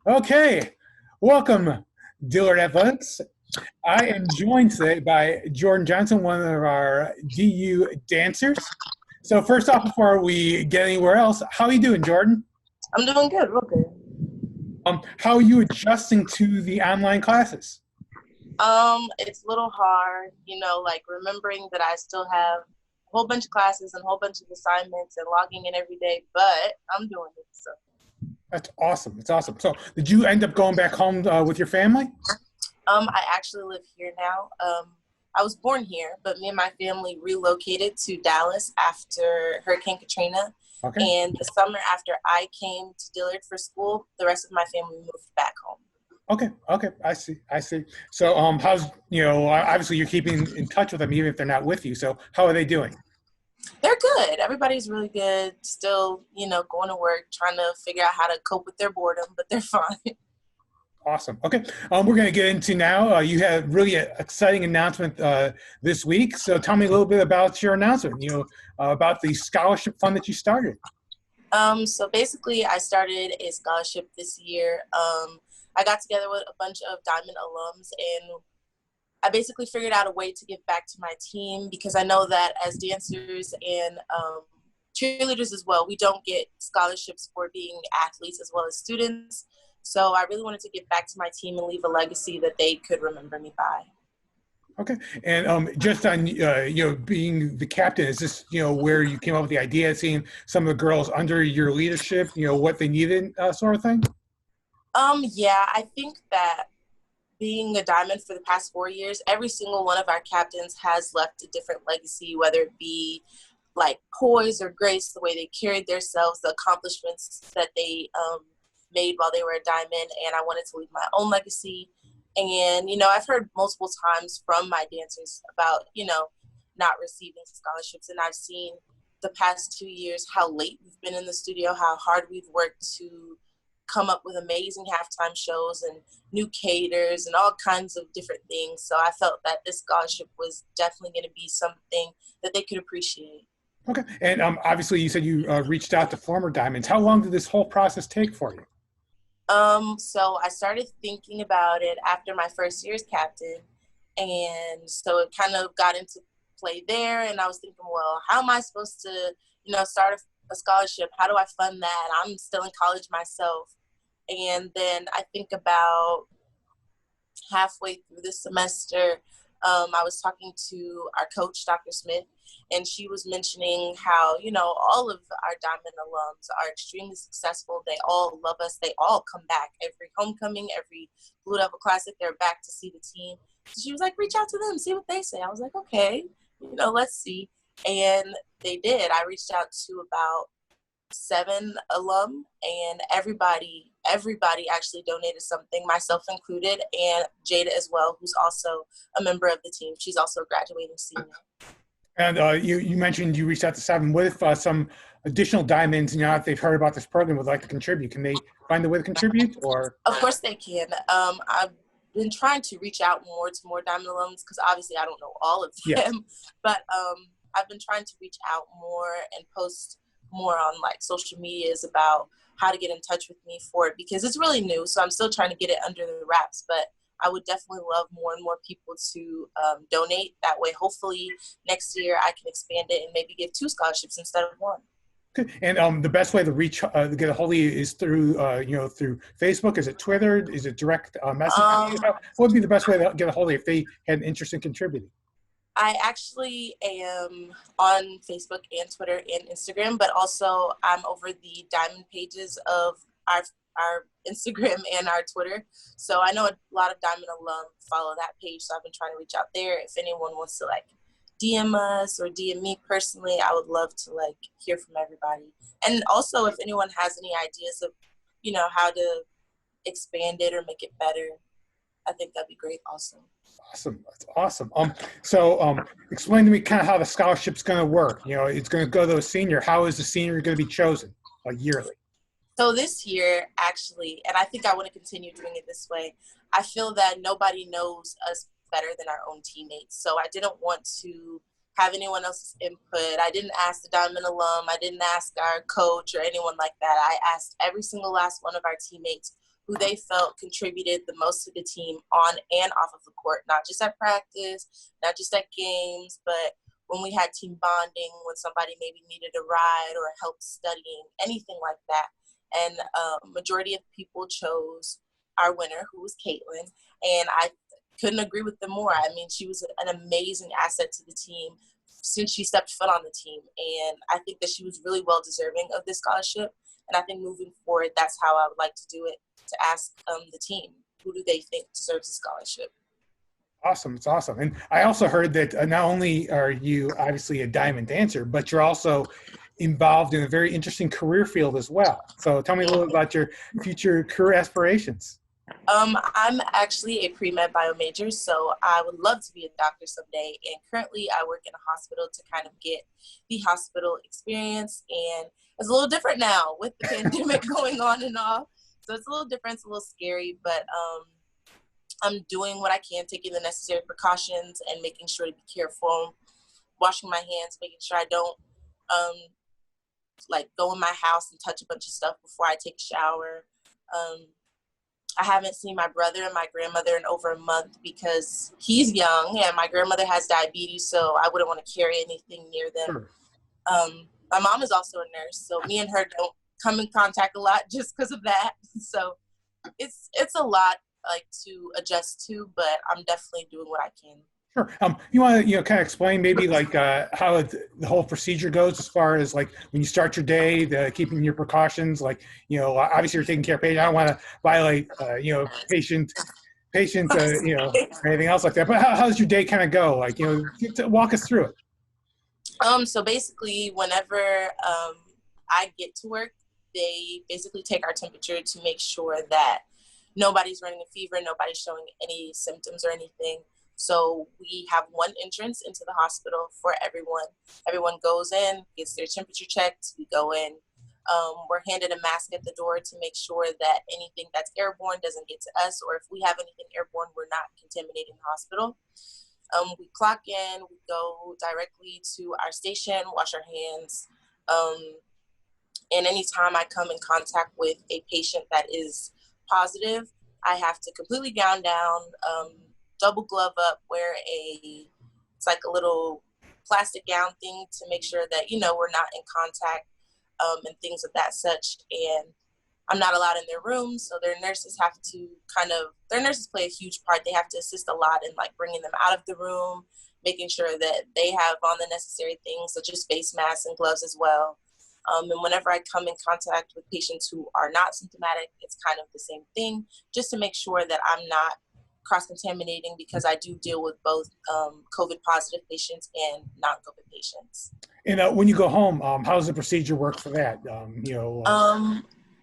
Okay, welcome, Dillard Athletics. I am joined today by Jordan Johnson, one of our DU dancers. So first off, before we get anywhere else, how are you doing, Jordan? I'm doing good, real good. How are you adjusting to the online classes? It's a little hard, like remembering that I still have a whole bunch of classes and a whole bunch of assignments and logging in every day, but I'm doing it. So, That's awesome. That's awesome. So did you end up going back home with your family? I actually live here now. I was born here, but me and my family relocated to Dallas after Hurricane Katrina. Okay. And the summer after I came to Dillard for school, the rest of my family moved back home. Okay. Okay. I see. I see. So how's obviously you're keeping in touch with them even if they're not with you. So how are they doing? They're good. Everybody's really good. Still, going to work, trying to figure out how to cope with their boredom, but they're fine. Awesome. Okay. We're going to get into now. You had really an exciting announcement this week. So tell me a little bit about your announcement, about the scholarship fund that you started. So basically, I started a scholarship this year. I got together with a bunch of Diamond alums, and I basically figured out a way to give back to my team because I know that as dancers and cheerleaders as well, we don't get scholarships for being athletes as well as students. So I really wanted to give back to my team and leave a legacy that they could remember me by. Okay. And just on, being the captain, is this, where you came up with the idea of seeing some of the girls under your leadership, what they needed sort of thing? Yeah, I think that being a Diamond for the past 4 years, every single one of our captains has left a different legacy, whether it be like poise or grace, the way they carried themselves, the accomplishments that they made while they were a Diamond. And I wanted to leave my own legacy. And, I've heard multiple times from my dancers about, not receiving scholarships. And I've seen the past 2 years how late we've been in the studio, how hard we've worked to come up with amazing halftime shows and new caters and all kinds of different things. So I felt that this scholarship was definitely going to be something that they could appreciate. Okay. And obviously you said you reached out to former Diamonds. How long did this whole process take for you? So I started thinking about it after my first year as captain. And so it kind of got into play there. And I was thinking, well, how am I supposed to, start a scholarship? How do I fund that? I'm still in college myself. And then I think about halfway through the semester, I was talking to our coach, Dr. Smith, and she was mentioning how, all of our Diamond alums are extremely successful. They all love us. They all come back every homecoming, every Blue Devil Classic. They're back to see the team. So she was like, reach out to them, see what they say. I was like, okay, let's see. And they did. I reached out to about 7 alum, and everybody actually donated something, myself included, and Jada as well, who's also a member of the team. She's also a graduating senior. And you mentioned you reached out to 7. What if some additional Diamonds, if they've heard about this program, would like to contribute? Can they find a way to contribute? Or Of course they can. I've been trying to reach out more to more Diamond alums because obviously I don't know all of them, yes. but I've been trying to reach out more and post more on like social medias about how to get in touch with me for it because it's really new. So I'm still trying to get it under the wraps, but I would definitely love more and more people to donate. That way, hopefully next year I can expand it and maybe give 2 scholarships instead of 1. Okay. And the best way to reach, to get a hold of you is through, through Facebook. Is it Twitter? Is it direct messaging? What would be the best way to get a hold of you if they had an interest in contributing? I actually am on Facebook and Twitter and Instagram, but also I'm over the Diamond pages of our Instagram and our Twitter. So I know a lot of Diamond alum follow that page. So I've been trying to reach out there. If anyone wants to like DM us or DM me personally, I would love to like hear from everybody. And also if anyone has any ideas of, how to expand it or make it better, I think that'd be great also. Awesome. That's awesome. So explain to me kind of how the scholarship's going to work. It's going to go to a senior. How is the senior going to be chosen yearly? So this year, actually, and I think I want to continue doing it this way, I feel that nobody knows us better than our own teammates. So I didn't want to have anyone else's input. I didn't ask the Diamond alum. I didn't ask our coach or anyone like that. I asked every single last one of our teammates who they felt contributed the most to the team on and off of the court, not just at practice, not just at games, but when we had team bonding, when somebody maybe needed a ride or help studying, anything like that. And majority of people chose our winner, who was Caitlin, and I couldn't agree with them more. I mean, she was an amazing asset to the team since she stepped foot on the team, and I think that she was really well deserving of this scholarship. And I think moving forward, that's how I would like to do it, to ask the team, who do they think deserves a scholarship? Awesome. It's awesome. And I also heard that not only are you obviously a diamond dancer, but you're also involved in a very interesting career field as well. So tell me a little bit about your future career aspirations. I'm actually a pre-med bio major, so I would love to be a doctor someday. And currently I work in a hospital to kind of get the hospital experience. And it's a little different now with the pandemic going on and all. So it's a little different, it's a little scary, but I'm doing what I can, taking the necessary precautions and making sure to be careful, washing my hands, making sure I don't like go in my house and touch a bunch of stuff before I take a shower. I haven't seen my brother and my grandmother in over a month because he's young and my grandmother has diabetes, so I wouldn't want to carry anything near them. Sure. My mom is also a nurse, so me and her don't come in contact a lot just because of that. So it's a lot like to adjust to, but I'm definitely doing what I can. Sure. You want to, kind of explain maybe like how the whole procedure goes as far as like when you start your day, keeping your precautions, like, obviously you're taking care of patients. I don't want to violate, patient, or anything else like that. But how does your day kind of go? Like, walk us through it. So basically whenever I get to work, they basically take our temperature to make sure that nobody's running a fever, nobody's showing any symptoms or anything. So we have one entrance into the hospital for everyone. Everyone goes in, gets their temperature checked. We go in. We're handed a mask at the door to make sure that anything that's airborne doesn't get to us, or if we have anything airborne, we're not contaminating the hospital. We clock in, we go directly to our station, wash our hands. And anytime I come in contact with a patient that is positive, I have to completely gown down, double glove up, wear it's like a little plastic gown thing to make sure that, we're not in contact, and things of that such. And I'm not allowed in their rooms, so their nurses their nurses play a huge part. They have to assist a lot in like bringing them out of the room, making sure that they have on the necessary things such as face masks and gloves as well. And whenever I come in contact with patients who are not symptomatic, it's kind of the same thing, just to make sure that I'm not cross-contaminating, because I do deal with both COVID positive patients and non-COVID patients. And when you go home, how does the procedure work for that?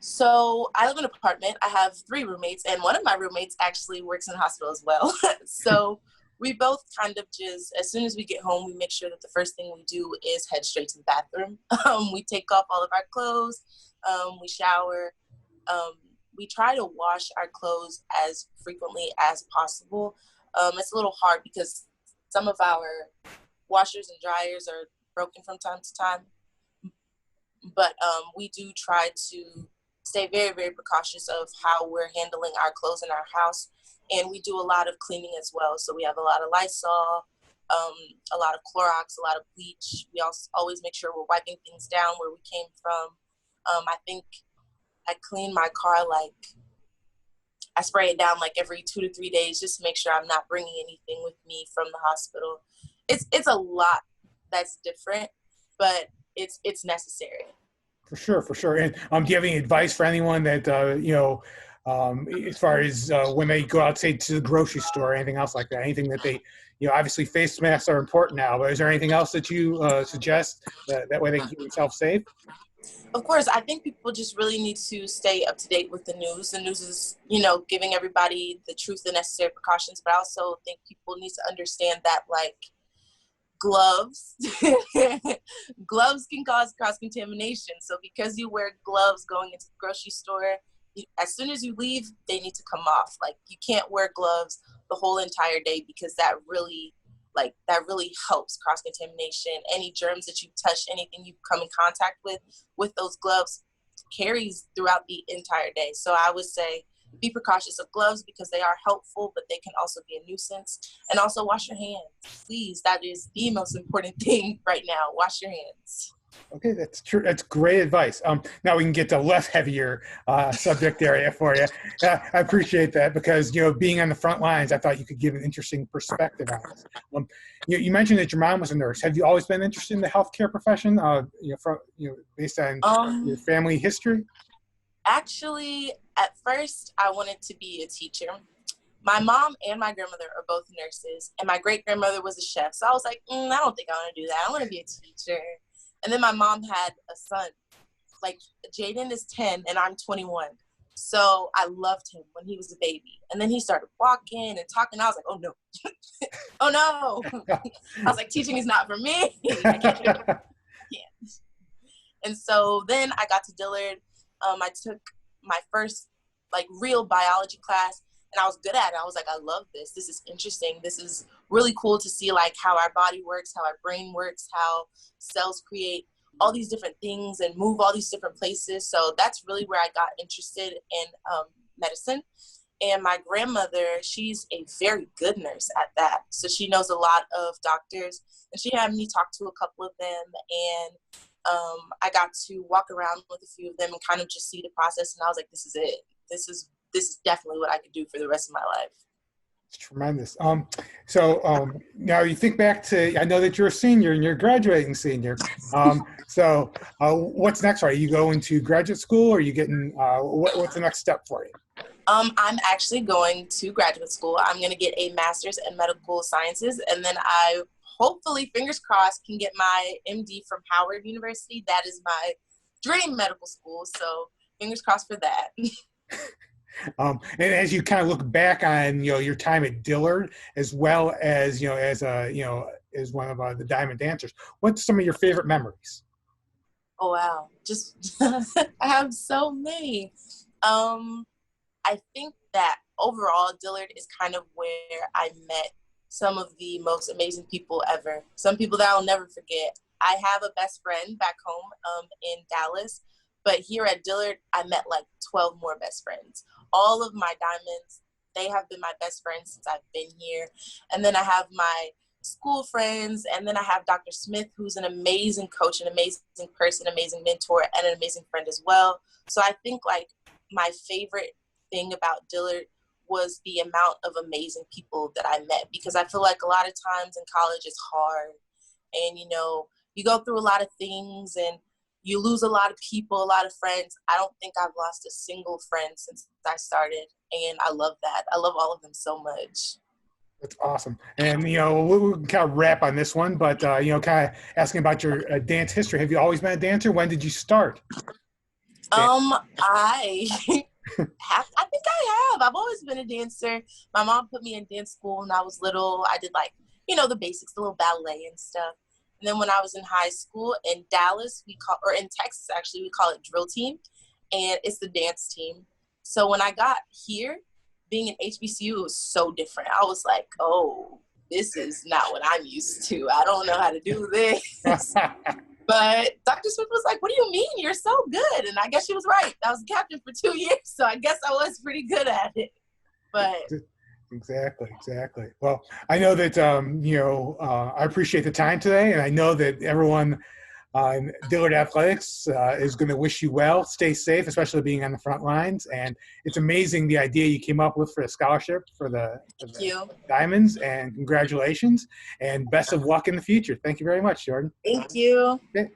So I live in an apartment. I have 3 roommates, and one of my roommates actually works in the hospital as well. So we both kind of just, as soon as we get home, we make sure that the first thing we do is head straight to the bathroom. We take off all of our clothes, we shower, we try to wash our clothes as frequently as possible. It's a little hard because some of our washers and dryers are broken from time to time, but we do try to stay very, very precautious of how we're handling our clothes in our house. And we do a lot of cleaning as well. So we have a lot of Lysol, a lot of Clorox, a lot of bleach. We also always make sure we're wiping things down where we came from. I think I clean my car, I spray it down like every 2 to 3 days just to make sure I'm not bringing anything with me from the hospital. It's a lot that's different, but it's necessary. For sure. And do you have any advice for anyone that, as far as when they go out, say, to the grocery store or anything else like that, anything that they, obviously face masks are important now, but is there anything else that you suggest that way they can keep themselves safe? Of course, I think people just really need to stay up to date with the news. The news is, giving everybody the truth and necessary precautions, but I also think people need to understand that, gloves, gloves can cause cross-contamination. So because you wear gloves going into the grocery store, as soon as you leave, they need to come off. You can't wear gloves the whole entire day, because that really helps cross-contamination. Any germs that you touch, anything you come in contact with those gloves carries throughout the entire day. So I would say Be precautious of gloves because they are helpful, but they can also be a nuisance. And also wash your hands. Please, that is the most important thing right now. Wash your hands. Okay, that's true. That's great advice. Now we can get to less heavier subject area for you. I appreciate that because, being on the front lines, I thought you could give an interesting perspective on this. You mentioned that your mom was a nurse. Have you always been interested in the healthcare profession? Based on your family history. Actually, at first, I wanted to be a teacher. My mom and my grandmother are both nurses, and my great-grandmother was a chef. So I was like, I don't think I want to do that. I want to be a teacher. And then my mom had a son. Like, Jaden is 10, and I'm 21. So I loved him when he was a baby. And then he started walking and talking. I was like, oh, no. Oh, no. I was like, teaching is not for me. I can't do it. And so then I got to Dillard. I took my first, real biology class. And I was good at it. I was like, I love this. This is interesting. This is really cool to see how our body works, how our brain works, how cells create all these different things and move all these different places. So that's really where I got interested in medicine. And my grandmother, she's a very good nurse at that. So she knows a lot of doctors. And she had me talk to a couple of them. And I got to walk around with a few of them and kind of just see the process. And I was like, this is it. This is definitely what I could do for the rest of my life. It's tremendous. Now you think back to, I know that you're a senior and you're a graduating senior. What's next? Are you going to graduate school or are you getting, what's the next step for you? I'm actually going to graduate school. I'm going to get a master's in medical sciences. And then I hopefully, fingers crossed, can get my MD from Howard University. That is my dream medical school. So fingers crossed for that. And as you kind of look back on your time at Dillard, as well as as one of the Diamond Dancers, what's some of your favorite memories? Oh wow, just I have so many. I think that overall Dillard is kind of where I met some of the most amazing people ever. Some people that I'll never forget. I have a best friend back home in Dallas, but here at Dillard, I met 12 more best friends. All of my diamonds, they have been my best friends since I've been here. And then I have my school friends, and then I have Dr. Smith, who's an amazing coach, an amazing person, amazing mentor, and an amazing friend as well. So I think my favorite thing about Dillard was the amount of amazing people that I met, because I feel like a lot of times in college it's hard, and you go through a lot of things and you lose a lot of people, a lot of friends. I don't think I've lost a single friend since I started, and I love that. I love all of them so much. That's awesome. And, we'll kind of wrap on this one, but, kind of asking about your dance history. Have you always been a dancer? When did you start? I think I have. I've always been a dancer. My mom put me in dance school when I was little. I did the basics, the little ballet and stuff. And then when I was in high school in Dallas, in Texas, actually, we call it drill team, and it's the dance team. So when I got here, being in HBCU, it was so different. I was like, oh, this is not what I'm used to. I don't know how to do this. But Dr. Smith was like, what do you mean? You're so good. And I guess she was right. I was a captain for 2 years, so I guess I was pretty good at it. But Exactly. Well, I know that, I appreciate the time today, and I know that everyone in Dillard Athletics is going to wish you well. Stay safe, especially being on the front lines. And it's amazing the idea you came up with for a scholarship for the Diamonds, and congratulations, and best of luck in the future. Thank you very much, Jordan. Thank you. Okay.